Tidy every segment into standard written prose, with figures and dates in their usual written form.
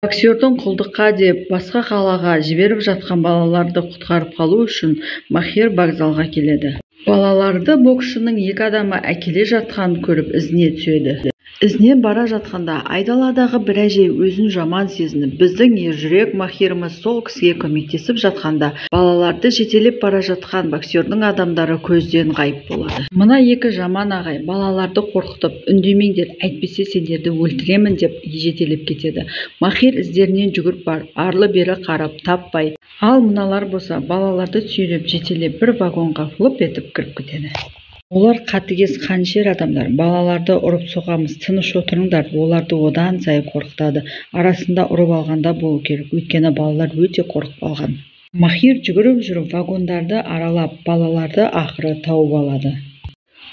Боксердің құлдыққа деп басқа қалаға жіберіп жатқан балаларды құтқарып қалу үшін Махир вокзалға келеді. Балаларды боксшының екі адамы әкеле жатқанын көріп ізіне түседі. Ізінен бара жатқанда айдаладағы бір әже өзін жаман сезініп, біздің ержүрек Махиріміз сол кісіге көмектесіп жатқанда, балаларды жетелеп бара жатқан боксердің адамдары көзден ғайып болады. Мына екі жаман ағай балаларды қорқытып, үндемеңдер, әйтпесе сендерді өлтіремін деп жетелеп кетеді. Махир іздерінен жүгіріп барып, арлы-бері қарап таппай, ал мыналар болса балаларды сүйреп жетелеп бір вагонға лып етіп кіріп кетеді. Олар қатыгез қанішер адамдар, балаларды ұрып соғамыз, тыныш отырыңдар, оларды одан сайын қорқытады. Арасында ұрып алғанда болу керек, өйткені балалар өте қорқып алған. Махир жүгіріп жүріп вагондарды аралап, балаларды ақыры тауып алады.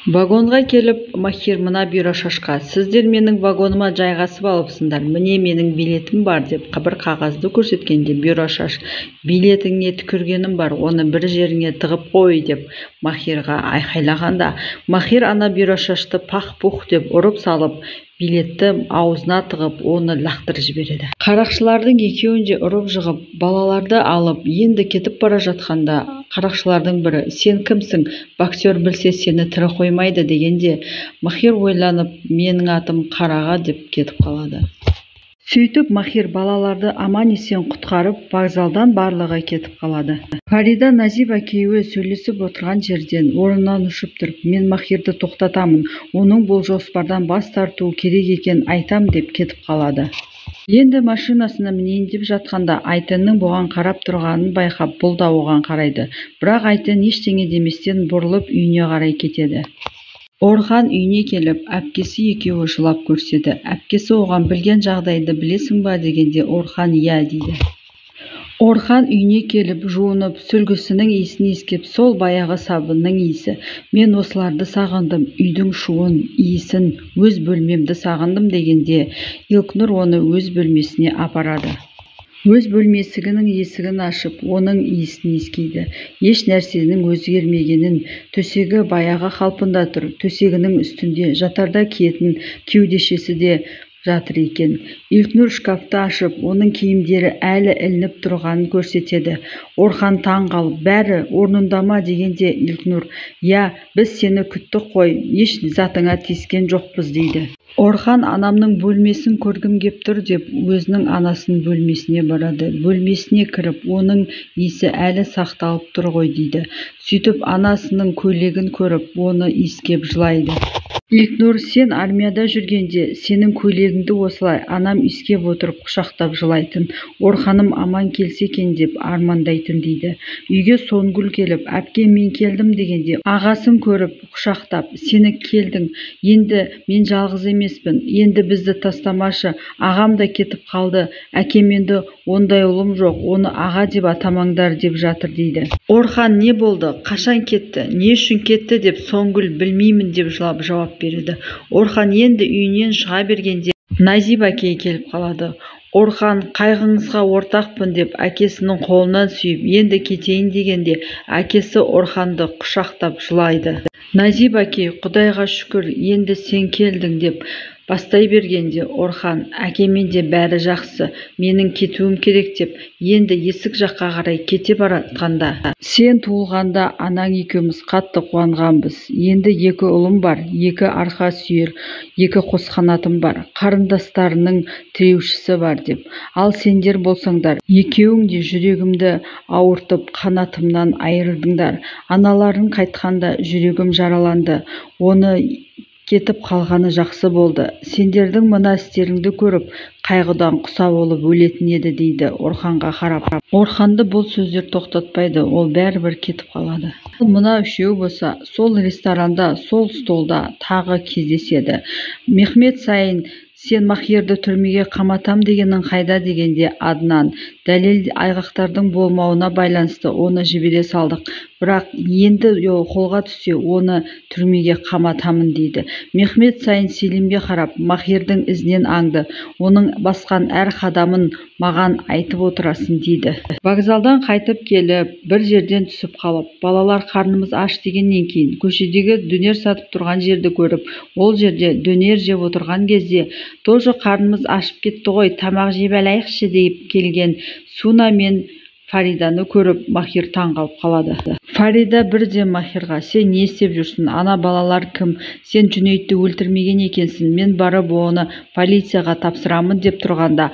Вагонға келіп, Махир мына бюрошашқа, сіздер менің вагоныма жайғасып алыпсыңдар, міне менің билетім бар деп бір қағазды көрсеткенде бюрошаш, билетіңе түкіргенім бар, оны бір жеріңе тығып қой деп Махирға айқайлағанда, Махир ана бюрошашты пах-пух деп ұрып салып, билетті аузына тығып, оны лақтырып жібереді. Қарақшылардың екеуін де ұрып жығып, балаларды алып, енді кетіп бара жатқанда, қарақшылардың бірі, сен кімсің, боксер білсе сені тірі қоймайды дегенде, Махир ойланып, менің атым Қараға деп кетіп қалады. Сөйтіп Махир балаларды аман-есен құтқарып, вокзалдан барлығы кетіп қалады. Фарида Назиба күйеуі сөйлесіп отырған жерден орнынан ұшып тұрып, мен Махирді тоқтатамын, оның бұл жоспардан бас тартуы керек екен айтам деп кетіп қалады. Енді машинасына мінейін деп жатқанда Айтеннің бұған қарап тұрғанын байқап, бұл да оған қарайды. Бірақ Айтен ештеңе деместен бұрылып үйіне қарай кетеді. Орхан үйіне келіп, әпкесі екеуі жылап көрседі. Әпкесі оған білген жағдайды білесің ба дегенде Орхан иә дейді. Орхан үйіне келіп, жуынып, сүлгісінің иісін иіскеп, сол баяғы сабынның иісі. Мен осыларды сағындым, үйдің шуын, иісін, өз бөлмемді сағындым дегенде, Илкнұр оны өз бөлмесіне апарады. Өз бөлмесінің есігін ашып, оның иісін иіскейді. Еш нәрсенің өзгермегенін, төсегі баяғы қалпында тұр, төсегінің үстінде жатарда киетін кеудешесі де жатыр екен. Илкнұр шкафты ашып, оның киімдері әлі ілініп тұрғанын көрсетеді. Орхан таң қалып, бәрі орнында ма дегенде Илкнұр, я, біз сені күттік қой, еш затыңа тиіскен жоқпыз дейді. Орхан анамның бөлмесін көргім кеп тұр деп, өзінің анасының бөлмесіне барады. Бөлмесіне кіріп, оның иісі әлі сақталып тұр ғой дейді. Сөйтіп анасының көйлегін көріп, оны иіскеп жылайды. Илкнұр, сен армияда жүргенде, сенің көйлегіңді осылай анам иіскеп отырып құшақтап жылайтын, Орханым аман келсе екен деп армандайтын дейді. Үйге Сонгүл келіп, әпке мен келдім дегенде, ағасын көріп құшақтап, сені келдің, енді мен жалғыз емеспін, енді бізді тастамашы, ағам да кетіп қалды, әкем енді ондай ұлым жоқ, оны аға деп атамаңдар деп жатыр дейді. Орхан, не болды, қашан кетті, не үшін кетті деп Сонгүл білмеймін деп жылап жауап береді. Орхан енді үйінен шыға бергенде Назиба әке келіп қалады. Орхан, қайғыңызға ортақпын деп әкесінің қолынан сүйіп, енді кетейін дегенде, әкесі Орханды құшақтап жылайды. Назиба әке, Құдайға шүкір, енді сен келдің деп бастай бергенде, Орхан, әкемен де бәрі жақсы, менің кетуім керек деп, енді есік жаққа қарай кете баратқанда, сен туылғанда анаң екеуміз қатты қуанғанбыз. Енді екі ұлым бар, екі арқа сүйер, екі қос қанатым бар, қарындастарының тіреушісі бар деп. Ал сендер болсаңдар, екеуің де жүрегімді ауыртып, қанатымнан айырдыңдар. Аналарың қайтқанда жүрегім жараланды. Оны кетіп қалғаны жақсы болды. Сендердің мына істеріңді көріп, қайғыдан құса болып өлетін еді дейді Орханға қарап. Орханды бұл сөздер тоқтатпайды, ол бәрібір кетіп қалады. Мына үшеу болса, сол ресторанда, сол столда тағы кездеседі. Мехмет Сайын, сен Махирді түрмеге қаматам дегенің қайда дегенде, Аднан, дәлел айғақтардың болмауына байланысты оны жібере салдық. бірақ енді қолға түссе оны түрмеге қаматамын дейді. Мехмет Сайын Селимге қарап, Махирдің ізінен аңды, оның басқан әр қадамын маған айтып отырасың дейді. Вокзалдан қайтып келіп, бір жерден түсіп қалып, балалар қарнымыз аш дегеннен кейін көшедегі дөнер сатып тұрған жерді көріп, ол жерде дөнер жеп отырған кезде тоже қарнымыз ашып кетті ғой, тамақ жеп алайықшы деп келген Суна мен Фариданы көріп, Махир таңғалып қалады. Фарида бірден Махирға: сен не істеп жүрсің? Ана балалар кім? Сен Жүнейтті өлтірмеген екенсің. Мен барып оны полицияға тапсырамын деп тұрғанда,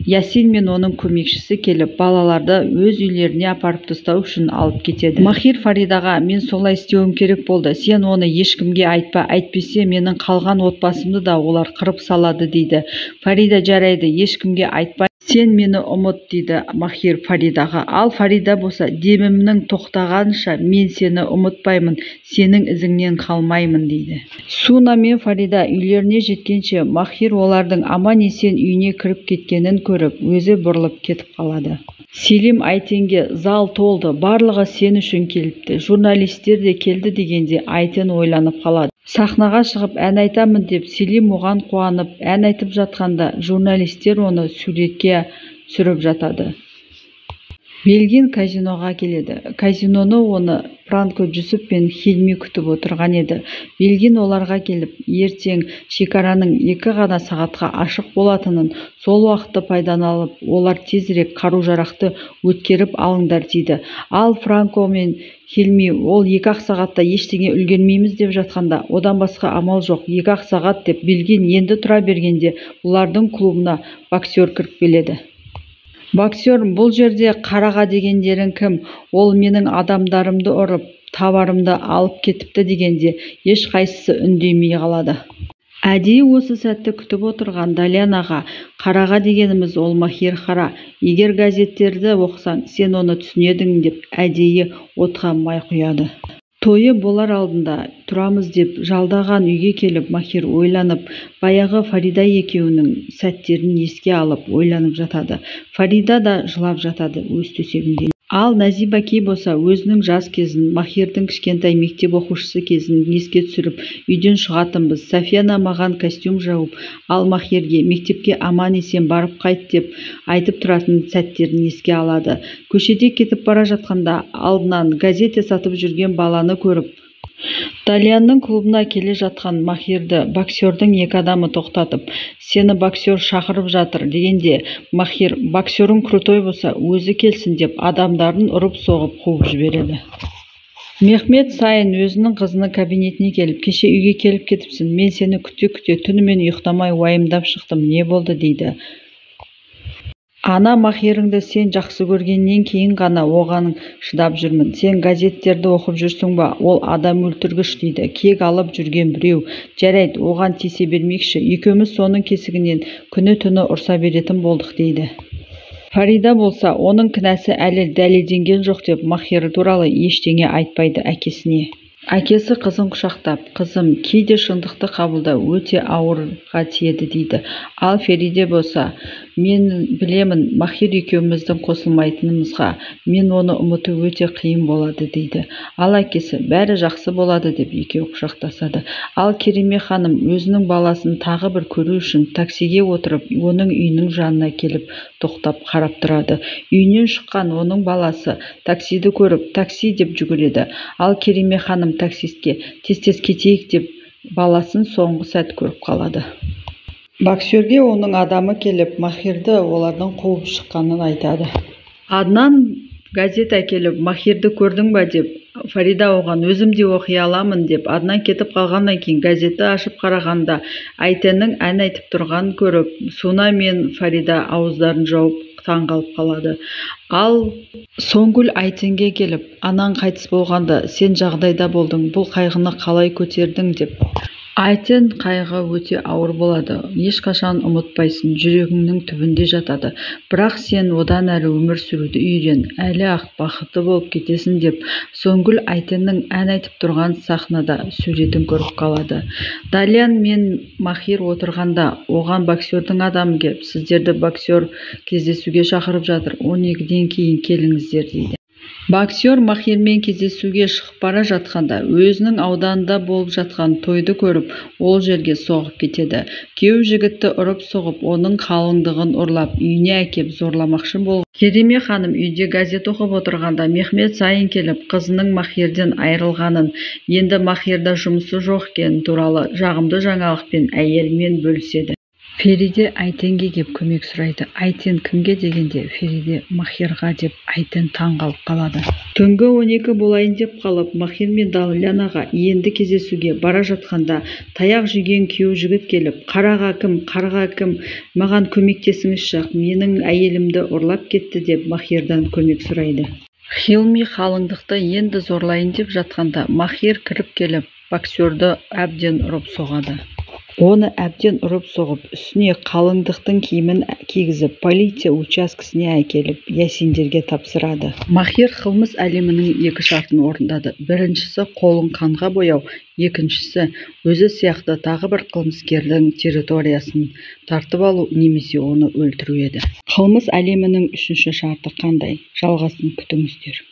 Ясин мен оның көмекшісі келіп, балаларды өз үйлеріне апарып тастау үшін алып кетеді. Махир Фаридаға: мен солай істеуім керек болды. Сен оны ешкімге айтпа, әйтпесе менің қалған отбасымды да олар қырып салады дейді. Фарида: жарайды, ешкімге айтпа. Сен мені ұмыт дейді Махир Фаридаға. Ал Фарида болса: демімнің тоқтағанша мен сені ұмытпаймын, сенің ізіңнен қалмаймын дейді. Суна мен Фарида үйлеріне жеткенше Махир олардың аман-есен үйіне кіріп кеткенін көріп, өзі бұрылып кетіп қалады. Селим Айтенге: зал толды, барлығы сен үшін келіпті, журналистер де келді дегенде Айтен ойланып қалады. Сахнаға шығып ән айтамын деп Селим оған қуанып, ән айтып жатқанда журналистер оны суретке түсіріп жатады. Белгин казиноға келеді. Казиноны оны Франко Жүсіп пен Хилми күтіп отырған еді. Белгин оларға келіп, ертең шекараның 2 ғана сағатқа ашық болатынын, сол уақытты пайдаланып, олар тезірек қару-жарақты өткеріп алыңдар дейді. Ал Франко мен Хилми ол 2-ақ сағатта ештеңе үлгермейміз деп жатқанда, одан басқа амал жоқ, 2-ақ сағат деп Белгин енді тұра бергенде, бұлардың клубына боксер кіріп келеді. Боксер: бұл жерде қараға дегендерің кім? Ол менің адамдарымды ұрып, товарымды алып кетіпті дегенде, ешқайсысы үндемей қалады. Әдейі осы сәтті күтіп отырған Далян аға: қараға дегеніміз ол Махир Қара. Егер газеттерді оқысаң, сен оны түсінедің деп әдейі отқа май құяды. Тойы болар алдында тұрамыз деп жалдаған үйге келіп, Махир ойланып, баяғы Фарида екеуінің сәттерін еске алып, ойланып жатады. Фарида да жылап жатады өз төсегінде. Ал Назибаки болса өзінің жас кезін, Махирдің кішкентай мектеп оқушысы кезін еске түсіріп, үйден шығатынбыз. Софияна маған костюм жауып, ал Махирге мектепке аман-есен барып қайт деп айтып тұратын сәттерін еске алады. Көшеде кетіп бара жатқанда алдынан газет сатып жүрген баланы көріп, Далянның клубына келе жатқан Махирді боксердің 2 адамы тоқтатып, сені боксер шақырып жатыр дегенде, Махир: боксерің крутой болса, өзі келсін деп адамдарын ұрып-соғып қуып жібереді. Мехмет Сайын өзінің қызының кабинетіне келіп, кеше үйге келіп кетіпсің, мен сені күте-күте түнімен ұйықтамай уайымдап шықтым, не болды дейді. Ана Махиріңді сен жақсы көргеннен кейін ғана оған шыдап жүрмін. Сен газеттерді оқып жүрсің ба? Ол адам өлтіргіш дейді. Кек алып жүрген біреу. Жарайды, оған тисе бермекші. Екеуміз соның кесігінен күні-түні ұрса беретін болдық дейді. Фарида болса, оның кінәсі әлі дәлелденген жоқ деп Махир туралы ештеңе айтпайды әкесіне. Әкесі қызын құшақтап: қызым, кейде шындықты қабылдау өте ауырға тиеді дейді. Ал Фериде болса: мен білемін, Махир екеуміздің қосылмайтынымызға, мен оны ұмыту өте қиын болады дейді. Ал әкесі: бәрі жақсы болады деп екеуі құшақтасады. Ал Кереме ханым өзінің баласын тағы бір көру үшін таксиге отырып, оның үйінің жанына келіп тоқтап қарап тұрады. Үйінен шыққан оның баласы таксиді көріп, такси деп жүгіреді. Ал Кереме ханым таксистке: тез-тез кетейік деп баласын соңғы сәт көріп қалады. Боксерге оның адамы келіп, Махирді олардың қуып шыққанын айтады. Аднан газет әкеліп, Махирді көрдің ба деп, Фарида оған: өзім де оқи аламын деп, Аднан кетіп қалғаннан кейін газетті ашып қарағанда Айтеннің ән айтып тұрғанын көріп, Суна мен Фарида ауыздарын жауып таңғалып қалады. Ал Соңгүл Айтенге келіп: анаң қайтыс болғанда сен жағдайда болдың, бұл қайғыны қалай көтердің деп. Айтен: қайғы өте ауыр болады, ешқашан ұмытпайсың, жүрегіңнің түбінде жатады, бірақ сен одан әрі өмір сүруді үйрен, әлі ақ бақытты болып кетесің деп, Соңгүл Айтеннің ән айтып тұрған сахнада суретін көріп қалады. Далян мен Махир отырғанда оған боксердің адамы келіп: сіздерді боксер кездесуге шақырып жатыр, 12-ден кейін келіңіздер дейді. Боксер Махирмен кездесуге шығып бара жатқанда өзінің ауданында болып жатқан тойды көріп, ол жерге соғып кетеді. Күйеу жігітті ұрып-соғып, оның қалыңдығын ұрлап, үйіне әкеп зорламақшы болған. Кереме ханым үйде газет оқып отырғанда Мехмет сайын келіп, қызының Махирден айырылғанын, енді Махирда жұмысы жоқ екені туралы жағымды жаңалықпен әйелімен бөліседі. Фериде Айтенге кеп көмек сұрайды. Айтен кімге дегенде, Фериде Махирға деп Айтен таңғалып қалады. Түнгі 12 болайын деп қалып, Махир мен Далилянаға енді кездесуге бара жатқанда таяқ жеген күйеу жігіт келіп, қарға кім, маған көмектесіңізші, менің әйелімді ұрлап кетті деп Махирдан көмек сұрайды. Хилми қалыңдықты енді зорлайын деп жатқанда Махир кіріп келіп, боксерді әбден ұрып соғады. Оны әбден ұрып соғып, үстіне қалыңдықтың киімін кигізіп, полиция учаскесіне әкеліп, Ясиндерге тапсырады. Махир қылмыс әлемінің екі шартын орындады. Біріншісі қолын қанға бояу, екіншісі өзі сияқты тағы бір қылмыскердің территориясын тартып алу немесе оны өлтіру еді. Қылмыс әлемінің үшінші шарты қандай? Жалғасын күтіңіздер.